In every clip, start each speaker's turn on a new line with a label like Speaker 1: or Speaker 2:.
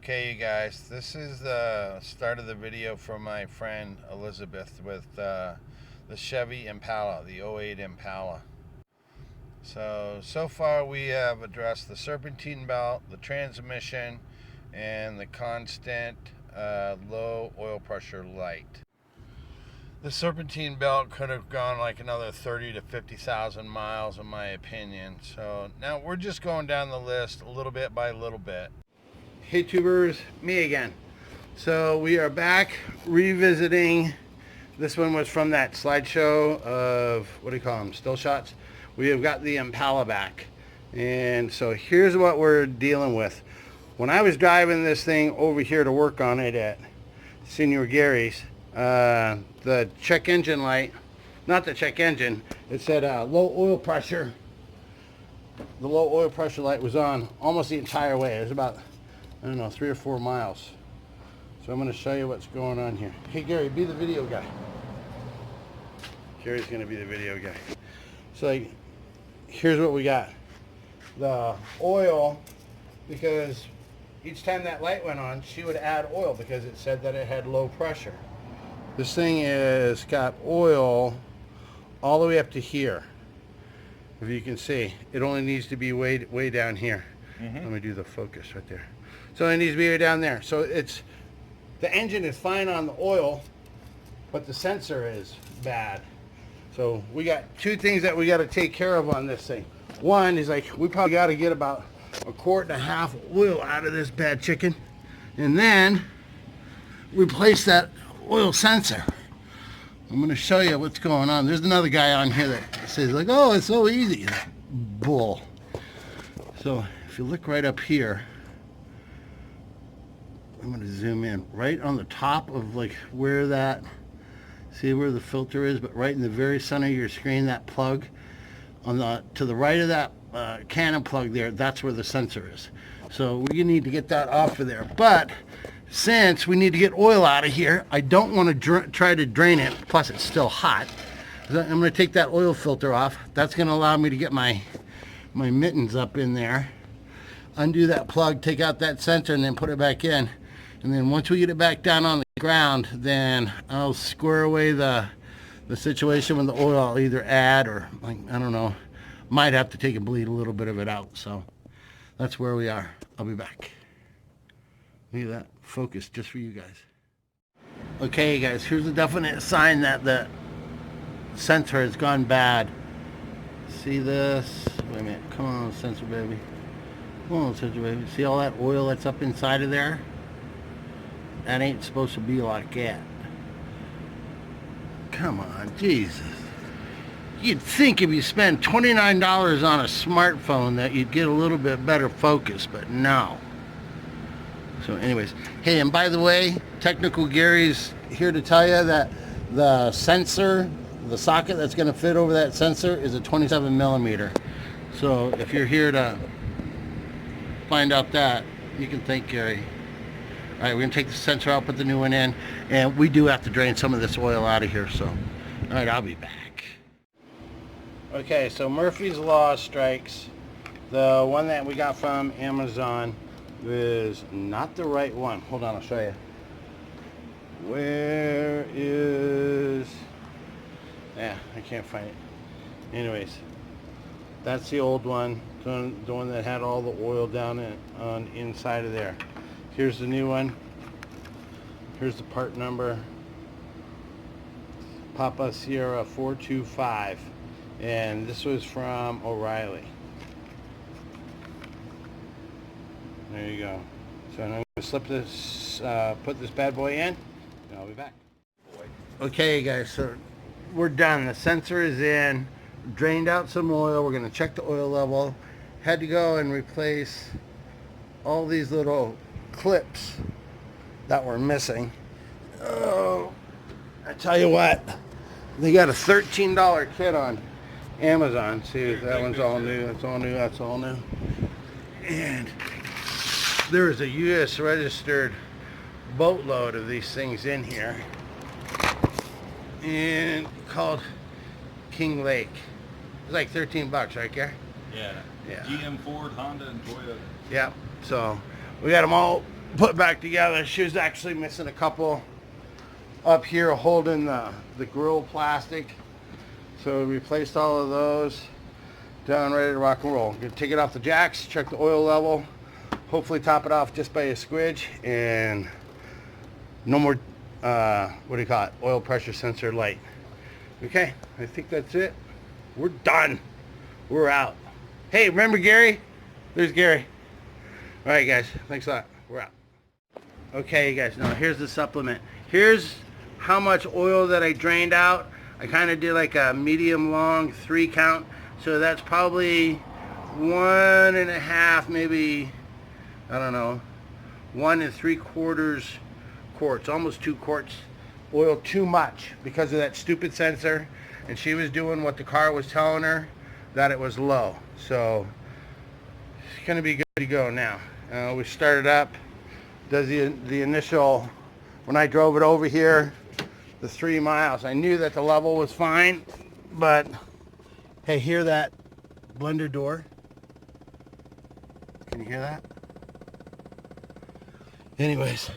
Speaker 1: Okay, you guys, this is the start of the video from my friend Elizabeth with the Chevy Impala, the '08 Impala. So far we have addressed the serpentine belt, the transmission, and the constant low oil pressure light. The serpentine belt could have gone like another 30 to 50,000 miles in my opinion. So now we're just going down the list a little bit by little bit. Hey tubers, me again. So we are back revisiting. This one was from that slideshow of, what do you call them, still shots. We have got the Impala back. And so here's what we're dealing with. When I was driving this thing over here to work on it at Senior Gary's, the check engine light, not the check engine, it said low oil pressure. The low oil pressure light was on almost the entire way. It was about, I don't know, 3 or 4 miles. So I'm going to show you what's going on here. Hey Gary, be the video guy. Gary's going to be the video guy. So like, here's what we got. The oil, because each time that light went on, she would add oil because it said that it had low pressure. This thing is got oil all the way up to here. If you can see, it only needs to be way down here. Let me do the focus right there. So it needs to be way down there. So it's, the engine is fine on the oil, but the sensor is bad. So we got two things that we got to take care of on this thing. One is like, we probably got to get about 1.5 quarts of oil out of this bad chicken, and then replace that oil sensor. I'm going to show you what's going on. There's another guy on here that says like, oh, it's so easy. Bull. So if you look right up here, I'm going to zoom in right on the top of like where that, see where the filter is, but right in the very center of your screen, that plug on the to the right of that Canon plug there, that's where the sensor is. So we need to get that off of there. But since we need to get oil out of here, I don't want to try to drain it, plus it's still hot. So I'm going to take that oil filter off. That's going to allow me to get my mittens up in there, undo that plug, take out that sensor, and then put it back in. And then once we get it back down on the ground, then I'll square away the situation with the oil. I'll either add or, like, I don't know, might have to take and bleed a little bit of it out. So that's where we are. I'll be back. Look at that focus just for you guys. Okay guys, here's a definite sign that the sensor has gone bad. See this? Wait a minute, come on sensor baby. Come on sensor baby. See all that oil that's up inside of there? That ain't supposed to be like that. Come on, Jesus. You'd think if you spend $29 on a smartphone that you'd get a little bit better focus, but no. So anyways, hey, and by the way, Technical Gary's here to tell you that the sensor, the socket that's going to fit over that sensor is a 27 millimeter. So if you're here to find out that, you can thank Gary. All right, we're going to take the sensor out, put the new one in, and we do have to drain some of this oil out of here. So, all right, I'll be back. Okay, so Murphy's Law strikes. The one that we got from Amazon is not the right one. Hold on, I'll show you. Where is... Yeah, I can't find it. Anyways, that's the old one, the one that had all the oil down on inside of there. Here's the new one. Here's the part number. Papa Sierra 425. And this was from O'Reilly. There you go. So I'm going to slip this, put this bad boy in, and I'll be back. Okay guys, so we're done. The sensor is in. Drained out some oil. We're going to check the oil level. Had to go and replace all these little clips that were missing. Oh, I tell you what, they got a $13 kit on Amazon. See, that one's all new. That's all new. That's all new. And there is a U.S. registered boatload of these things in here, and called King Lake. It's like 13 bucks, right, Gary?
Speaker 2: Yeah.
Speaker 1: Yeah.
Speaker 2: GM, Ford, Honda, and Toyota.
Speaker 1: Yeah. So we got them all put back together. She was actually missing a couple up here holding the grill plastic. So we replaced all of those. Down, ready to rock and roll. Gonna take it off the jacks, check the oil level, hopefully top it off just by a squidge, and no more, what do you call it, oil pressure sensor light. Okay, I think that's it. We're done. We're out. Hey, remember Gary? There's Gary. All right, guys, thanks a lot. We're out. Okay, you guys, now here's the supplement. Here's how much oil that I drained out. I kind of did like a medium long 3 count. So that's probably 1.5, maybe, I don't know, 1 3/4 quarts, almost 2 quarts oil too much because of that stupid sensor. And she was doing what the car was telling her, that it was low. So it's gonna be good to go now. We started up, does the initial, when I drove it over here, the 3 miles, I knew that the level was fine, but hey, hear that blender door? Can you hear that? Anyways,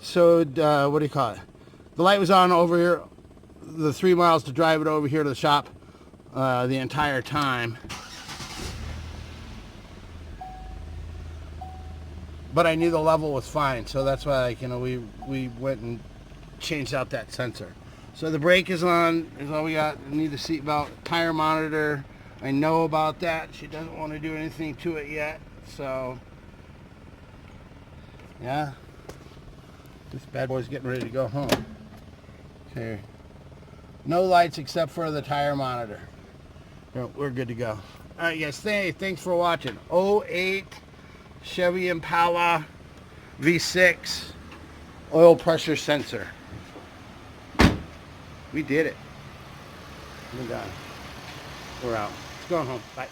Speaker 1: so what do you call it? The light was on over here, the 3 miles to drive it over here to the shop the entire time. But I knew the level was fine, so that's why, like, you know, we went and changed out that sensor. So the brake is on, is all we got. I need the seat belt, tire monitor. I know about that. She doesn't want to do anything to it yet. So, yeah. This bad boy's getting ready to go home. Okay. No lights except for the tire monitor. We're good to go. All right, guys. Thanks for watching. 08 Chevy Impala V6 oil pressure sensor. We did it. We're done. We're out. Let's go home. Bye.